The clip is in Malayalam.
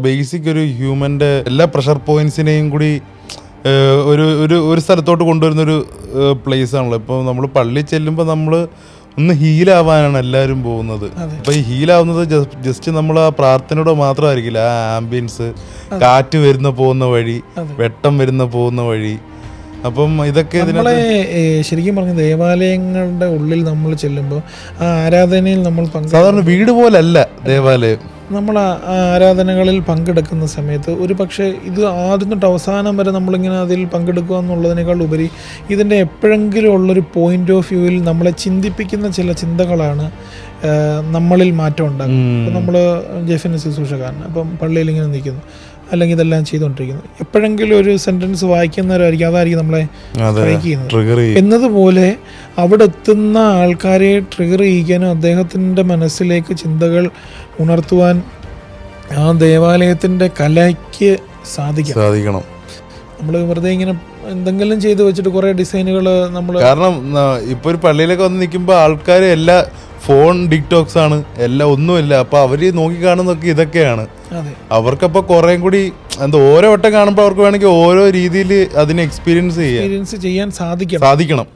ബേസിക് ഒരു ഹ്യൂമൻ്റെ എല്ലാ പ്രഷർ പോയിന്റ്സിനെയും കൂടി ഒരു സ്ഥലത്തോട്ട് കൊണ്ടുവരുന്നൊരു പ്ലേസ് ആണല്ലോ. ഇപ്പോൾ നമ്മൾ പള്ളി ചെല്ലുമ്പോൾ നമ്മൾ ഒന്ന് ഹീലാവാനാണ് എല്ലാവരും പോകുന്നത്. അപ്പോൾ ഈ ഹീലാവുന്നത് ജസ്റ്റ് നമ്മൾ ആ പ്രാർത്ഥനയോടെ മാത്രമായിരിക്കില്ല. ആ ആംബിയൻസ്, കാറ്റ് വരുന്ന പോകുന്ന വഴി, വെട്ടം വരുന്ന പോകുന്ന വഴി, അപ്പം ഇതൊക്കെ നമ്മളെ ശരിക്കും പറഞ്ഞ ദേവാലയങ്ങളുടെ ഉള്ളിൽ നമ്മൾ ചെല്ലുമ്പോൾ ആ ആരാധനയിൽ നമ്മൾ സാധാരണ വീട് പോലല്ല ദേവാലയം. നമ്മൾ ആ ആരാധനകളിൽ പങ്കെടുക്കുന്ന സമയത്ത് ഒരു പക്ഷേ ഇത് ആദ്യം തൊട്ട് അവസാനം വരെ നമ്മളിങ്ങനെ അതിൽ പങ്കെടുക്കുക എന്നുള്ളതിനേക്കാൾ ഉപരി ഇതിൻ്റെ എപ്പോഴെങ്കിലും ഉള്ളൊരു പോയിന്റ് ഓഫ് വ്യൂവിൽ നമ്മളെ ചിന്തിപ്പിക്കുന്ന ചില ചിന്തകളാണ് നമ്മളിൽ മാറ്റം ഉണ്ടാകും. ഇപ്പം നമ്മൾ ജെഫിന് ശുശ്രൂഷക്കാരൻ അപ്പം പള്ളിയിൽ ഇങ്ങനെ നിൽക്കുന്നു, അല്ലെങ്കിൽ ഇതെല്ലാം ചെയ്തുകൊണ്ടിരിക്കുന്നു, എപ്പോഴെങ്കിലും ഒരു സെന്റൻസ് വായിക്കുന്നവരായിരിക്കും, അതായിരിക്കും നമ്മളെ സ്ട്രൈക്ക് ചെയ്യുന്നത്. എന്നതുപോലെ അവിടെ എത്തുന്ന ആൾക്കാരെ ട്രിഗർ ചെയ്യിക്കാനും അദ്ദേഹത്തിൻ്റെ മനസ്സിലേക്ക് ചിന്തകൾ ഉണർത്തുവാൻ ആ ദേവാലയത്തിൻ്റെ കലയ്ക്ക് സാധിക്കണം. നമ്മൾ വെറുതെ ഇങ്ങനെ എന്തെങ്കിലും ചെയ്ത് വെച്ചിട്ട് കുറേ ഡിസൈനുകൾ നമ്മൾ, കാരണം ഇപ്പോൾ ഒരു പള്ളിയിലൊക്കെ വന്ന് നിൽക്കുമ്പോൾ ആൾക്കാർ എല്ലാ ഫോൺ ഡിക്ടോക്സ് ആണ്, എല്ലാം ഒന്നുമില്ല. അപ്പൊ അവര് നോക്കി കാണുന്നതൊക്കെ ഇതൊക്കെയാണ്. അവർക്കപ്പോൾ കുറേ കൂടി ഓരോ വട്ടം കാണുമ്പോൾ അവർക്ക് വേണമെങ്കിൽ ഓരോ രീതിയിൽ അതിനെ എക്സ്പീരിയൻസ് ചെയ്യാൻ സാധിക്കണം.